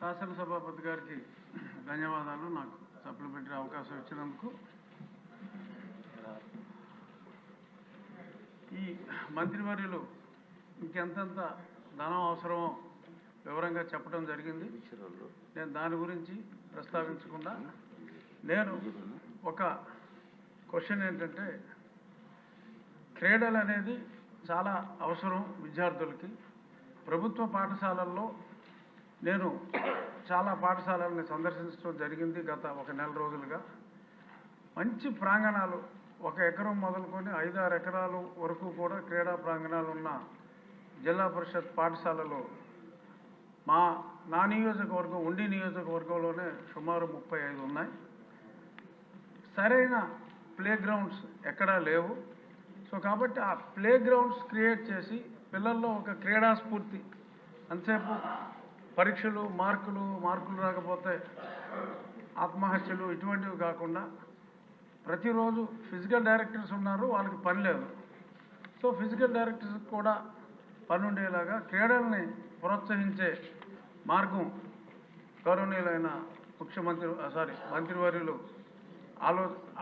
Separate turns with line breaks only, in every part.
శాసనసభాపతి గారికి ధన్యవాదాలు. నాకు సప్లిమెంటరీ అవకాశం ఇచ్చినందుకు. ఈ మంత్రివర్యులు ఇంకెంతంత ధనం అవసరమో వివరంగా చెప్పడం జరిగింది. నేను దాని గురించి ప్రస్తావించకుండా నేను ఒక క్వశ్చన్ ఏంటంటే, క్రీడలు అనేది చాలా అవసరం విద్యార్థులకి. ప్రభుత్వ పాఠశాలల్లో నేను చాలా పాఠశాలల్ని సందర్శించడం జరిగింది గత ఒక నెల రోజులుగా. మంచి ప్రాంగణాలు, 1 ఎకరం మొదలుకొని 5-6 ఎకరాలు వరకు కూడా క్రీడా ప్రాంగణాలు ఉన్న జిల్లా పరిషత్ పాఠశాలలో నా నియోజకవర్గం ఉండి నియోజకవర్గంలోనే సుమారు 35 ఉన్నాయి. సరైన ప్లే గ్రౌండ్స్ ఎక్కడా లేవు. సో కాబట్టి ఆ ప్లే గ్రౌండ్స్ క్రియేట్ చేసి పిల్లల్లో ఒక క్రీడా స్ఫూర్తి, అంతసేపు పరీక్షలు మార్కులు రాకపోతే ఆత్మహత్యలు ఇటువంటివి కాకుండా ప్రతిరోజు ఫిజికల్ డైరెక్టర్స్ ఉన్నారు, వాళ్ళకి పని లేదు. సో ఫిజికల్ డైరెక్టర్స్ కూడా పని ఉండేలాగా క్రీడల్ని ప్రోత్సహించే మార్గం గౌరవనీయులైన మంత్రివర్యులు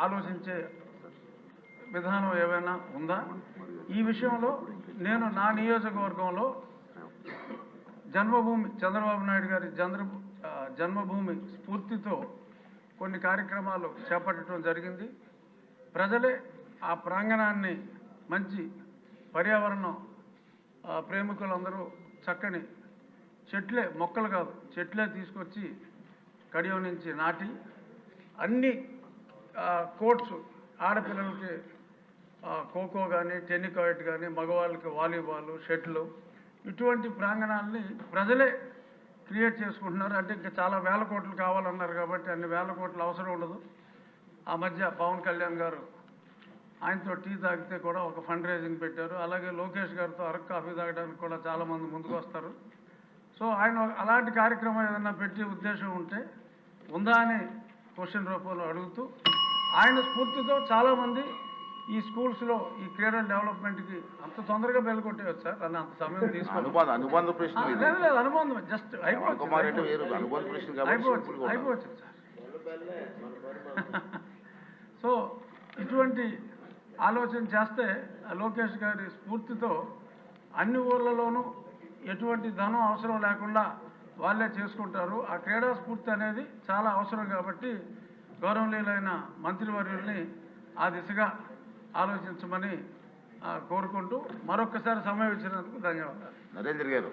ఆలోచించే విధానం ఏమైనా ఉందా? ఈ విషయంలో నేను నా నియోజకవర్గంలో జన్మభూమి చంద్రబాబు నాయుడు గారి జన్మభూమి స్ఫూర్తితో కొన్ని కార్యక్రమాలు చేపట్టడం జరిగింది. ప్రజలే ఆ ప్రాంగణాన్ని మంచి పర్యావరణం ప్రేమికులందరూ చక్కని మొక్కలు కాదు చెట్లే తీసుకొచ్చి కడియం నుంచి నాటి అన్ని కోర్ట్స్, ఆడపిల్లలకి ఖోఖో కానీ, టెన్నికాయిట్ కానీ, మగవాళ్ళకి వాలీబాల్, షటిల్, ఇటువంటి ప్రాంగణాలని ప్రజలే క్రియేట్ చేసుకుంటున్నారు. అంటే ఇంకా చాలా వేల కోట్లు కావాలన్నారు కాబట్టి అన్ని వేల కోట్లు అవసరం ఉండదు. ఆ మధ్య పవన్ కళ్యాణ్ గారు ఆయనతో టీ తాగితే కూడా ఒక ఫండ్ రైజింగ్ పెట్టారు. అలాగే లోకేష్ గారితో అరకు కాఫీ తాగడానికి కూడా చాలామంది ముందుకు వస్తారు. సో ఆయన అలాంటి కార్యక్రమం ఏదైనా పెట్టే ఉద్దేశం ఉందా అని క్వశ్చన్ రూపంలో అడుగుతూ, ఆయన స్ఫూర్తితో చాలామంది ఈ స్కూల్స్లో ఈ క్రీడల డెవలప్మెంట్కి అంత తొందరగా బెల్కొట్టేవచ్చు సార్. అని అంత సమయం తీసుకోవాలి. లేదు, అనుబంధం జస్ట్ అయిపోవచ్చు సార్. సో ఇటువంటి ఆలోచన చేస్తే లోకేష్ గారి స్ఫూర్తితో అన్ని ఊర్లలోనూ ఎటువంటి ధనం అవసరం లేకుండా వాళ్ళే చేసుకుంటారు. ఆ క్రీడా స్ఫూర్తి అనేది చాలా అవసరం కాబట్టి గౌరవనీయులైన మంత్రివర్యుల్ని ఆ దిశగా ఆలోచించమని కోరుకుంటూ మరొకసారి సమయం ఇచ్చినందుకు ధన్యవాదాలు.
నరేంద్ర గారు.